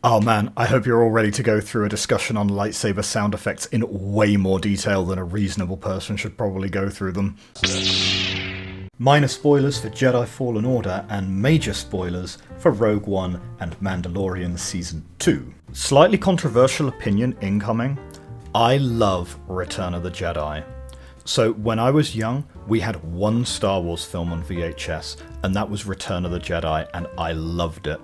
Oh man, I hope you're all ready to go through a discussion on lightsaber sound effects in way more detail than a reasonable person should probably go through them. Minor spoilers for Jedi Fallen Order and major spoilers for Rogue One and Mandalorian Season 2. Slightly controversial opinion incoming. I love Return of the Jedi. So when I was young, we had one Star Wars film on VHS, and that was Return of the Jedi, and I loved it.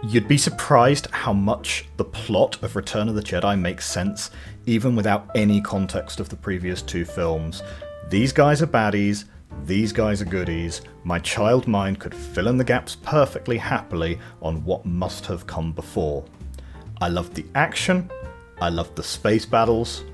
You'd be surprised how much the plot of Return of the Jedi makes sense, even without any context of the previous two films. These guys are baddies, these guys are goodies. My child mind could fill in the gaps perfectly happily on what must have come before. I loved the action, I loved the space battles,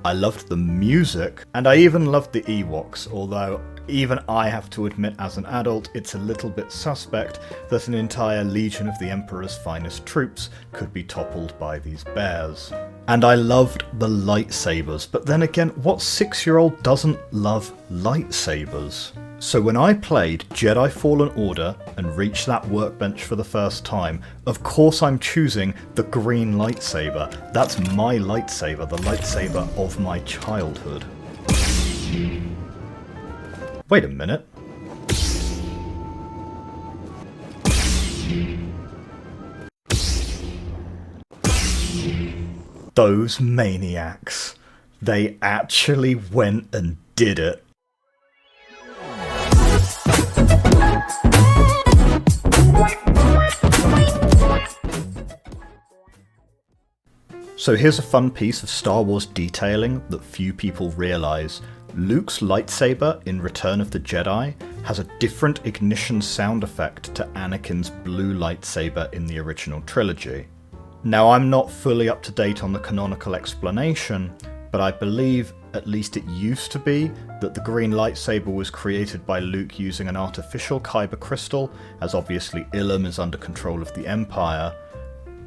I loved the music, and I even loved the Ewoks, although even I have to admit as an adult it's a little bit suspect that an entire legion of the Emperor's finest troops could be toppled by these bears. And I loved the lightsabers, but then again, what 6-year-old doesn't love lightsabers? So when I played Jedi Fallen Order and reached that workbench for the first time, of course I'm choosing the green lightsaber. That's my lightsaber, the lightsaber of my childhood. Wait a minute. Those maniacs. They actually went and did it. So here's a fun piece of Star Wars detailing that few people realise. Luke's lightsaber in Return of the Jedi has a different ignition sound effect to Anakin's blue lightsaber in the original trilogy. Now, I'm not fully up to date on the canonical explanation, but I believe, at least it used to be, that the green lightsaber was created by Luke using an artificial kyber crystal, as obviously Ilum is under control of the Empire.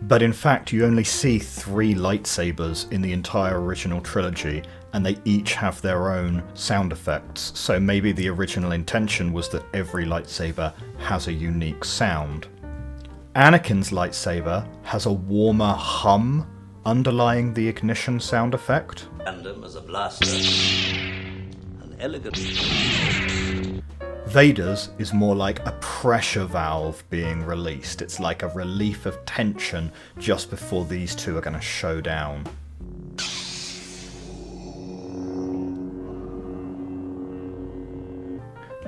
But in fact, you only see 3 lightsabers in the entire original trilogy, and they each have their own sound effects, so maybe the original intention was that every lightsaber has a unique sound. Anakin's lightsaber has a warmer hum underlying the ignition sound effect. Random as a blaster. An elegant. Vader's is more like a pressure valve being released. It's like a relief of tension just before these two are going to show down.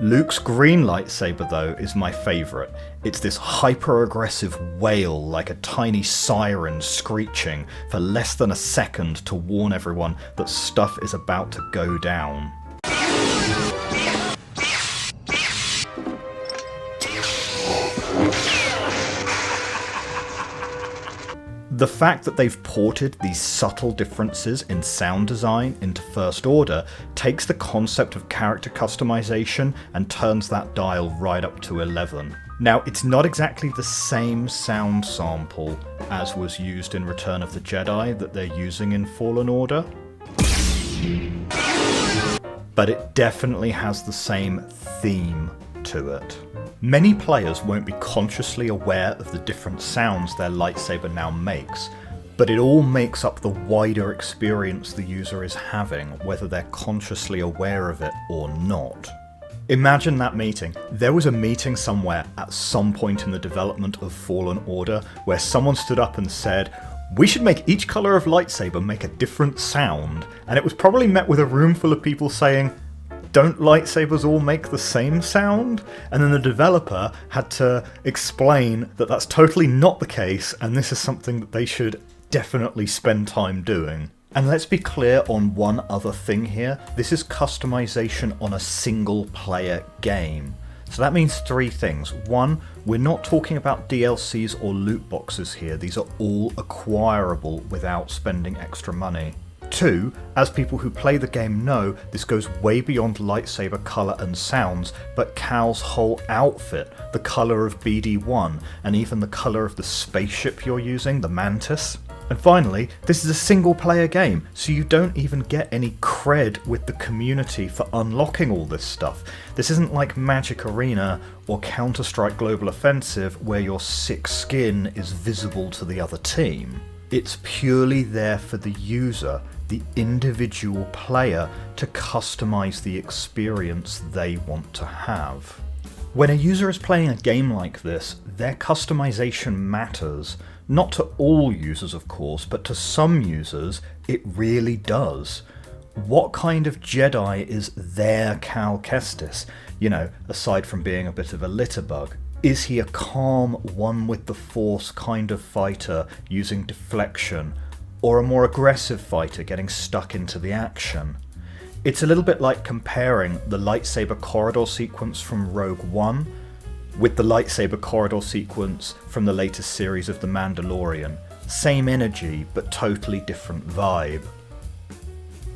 Luke's green lightsaber, though, is my favourite. It's this hyper-aggressive wail like a tiny siren screeching for less than a second to warn everyone that stuff is about to go down. The fact that they've ported these subtle differences in sound design into First Order takes the concept of character customization and turns that dial right up to 11. Now, it's not exactly the same sound sample as was used in Return of the Jedi that they're using in Fallen Order, but it definitely has the same theme to it. Many players won't be consciously aware of the different sounds their lightsaber now makes, but it all makes up the wider experience the user is having, whether they're consciously aware of it or not. Imagine that meeting. There was a meeting somewhere at some point in the development of Fallen Order where someone stood up and said, "We should make each colour of lightsaber make a different sound," and it was probably met with a room full of people saying, "Don't lightsabers all make the same sound?" And then the developer had to explain that that's totally not the case, and this is something that they should definitely spend time doing. And let's be clear on one other thing here. This is customization on a single player game. So that means 3 things. 1, we're not talking about DLCs or loot boxes here. These are all acquirable without spending extra money. 2, as people who play the game know, this goes way beyond lightsaber colour and sounds, but Cal's whole outfit, the colour of BD-1, and even the colour of the spaceship you're using, the Mantis. And finally, this is a single player game, so you don't even get any cred with the community for unlocking all this stuff. This isn't like Magic Arena or Counter-Strike Global Offensive where your sick skin is visible to the other team. It's purely there for the user, the individual player, to customize the experience they want to have. When a user is playing a game like this, their customization matters. Not to all users, of course, but to some users, it really does. What kind of Jedi is their Cal Kestis? You know, aside from being a bit of a litterbug. Is he a calm, one with the Force kind of fighter using deflection, or a more aggressive fighter getting stuck into the action? It's a little bit like comparing the lightsaber corridor sequence from Rogue One with the lightsaber corridor sequence from the latest series of The Mandalorian. Same energy, but totally different vibe.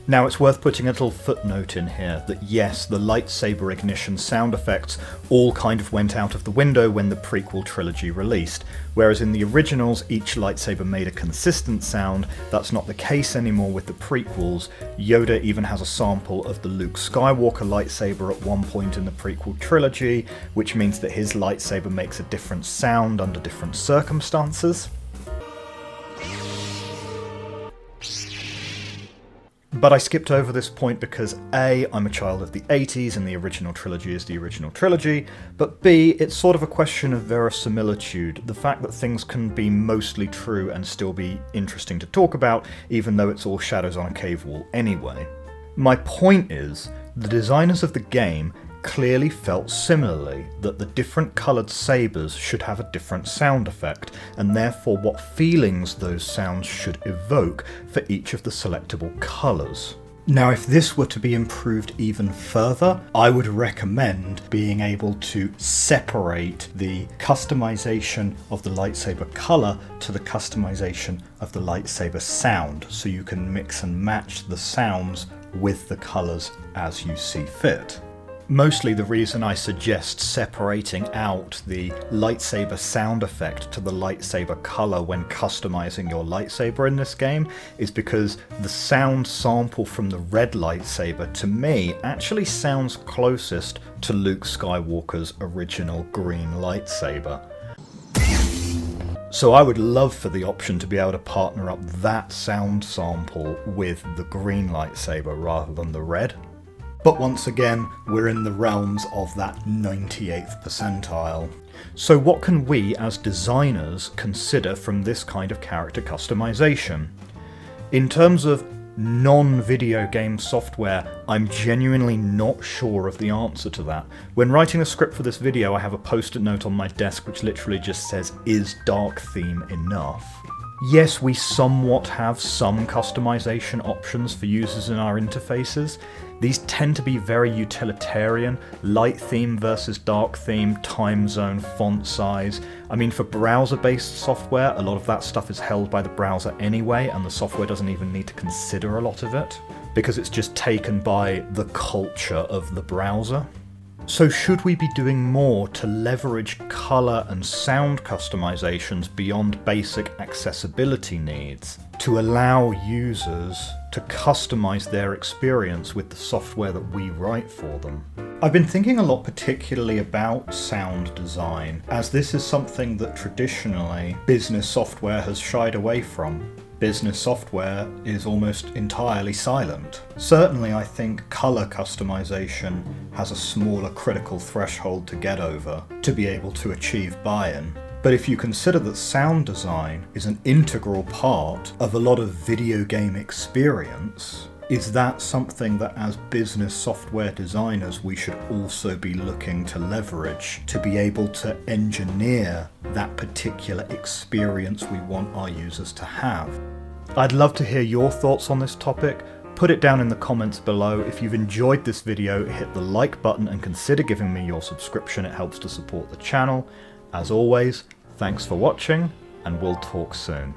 Now it's worth putting a little footnote in here that yes, the lightsaber ignition sound effects all kind of went out of the window when the prequel trilogy released, whereas in the originals each lightsaber made a consistent sound. That's not the case anymore with the prequels. Yoda even has a sample of the Luke Skywalker lightsaber at one point in the prequel trilogy, which means that his lightsaber makes a different sound under different circumstances. But I skipped over this point because A, I'm a child of the 80s and the original trilogy is the original trilogy, but B, it's sort of a question of verisimilitude, the fact that things can be mostly true and still be interesting to talk about, even though it's all shadows on a cave wall anyway. My point is, the designers of the game clearly felt similarly that the different coloured sabres should have a different sound effect, and therefore what feelings those sounds should evoke for each of the selectable colours. Now, if this were to be improved even further, I would recommend being able to separate the customization of the lightsaber colour to the customization of the lightsaber sound, so you can mix and match the sounds with the colours as you see fit. Mostly the reason I suggest separating out the lightsaber sound effect to the lightsaber colour when customizing your lightsaber in this game is because the sound sample from the red lightsaber, to me, actually sounds closest to Luke Skywalker's original green lightsaber. So I would love for the option to be able to partner up that sound sample with the green lightsaber rather than the red. But once again, we're in the realms of that 98th percentile. So what can we as designers consider from this kind of character customization? In terms of non-video game software, I'm genuinely not sure of the answer to that. When writing a script for this video, I have a post-it note on my desk which literally just says, "Is dark theme enough?" Yes, we somewhat have some customization options for users in our interfaces. These tend to be very utilitarian, light theme versus dark theme, time zone, font size. I mean, for browser-based software, a lot of that stuff is held by the browser anyway, and the software doesn't even need to consider a lot of it, because it's just taken by the culture of the browser. So should we be doing more to leverage colour and sound customizations beyond basic accessibility needs, to allow users to customize their experience with the software that we write for them? I've been thinking a lot particularly about sound design, as this is something that traditionally business software has shied away from. Business software is almost entirely silent. Certainly I think colour customization has a smaller critical threshold to get over to be able to achieve buy-in. But if you consider that sound design is an integral part of a lot of video game experience, is that something that as business software designers we should also be looking to leverage to be able to engineer that particular experience we want our users to have? I'd love to hear your thoughts on this topic. Put it down in the comments below. If you've enjoyed this video, hit the like button and consider giving me your subscription. It helps to support the channel. As always, thanks for watching, and we'll talk soon.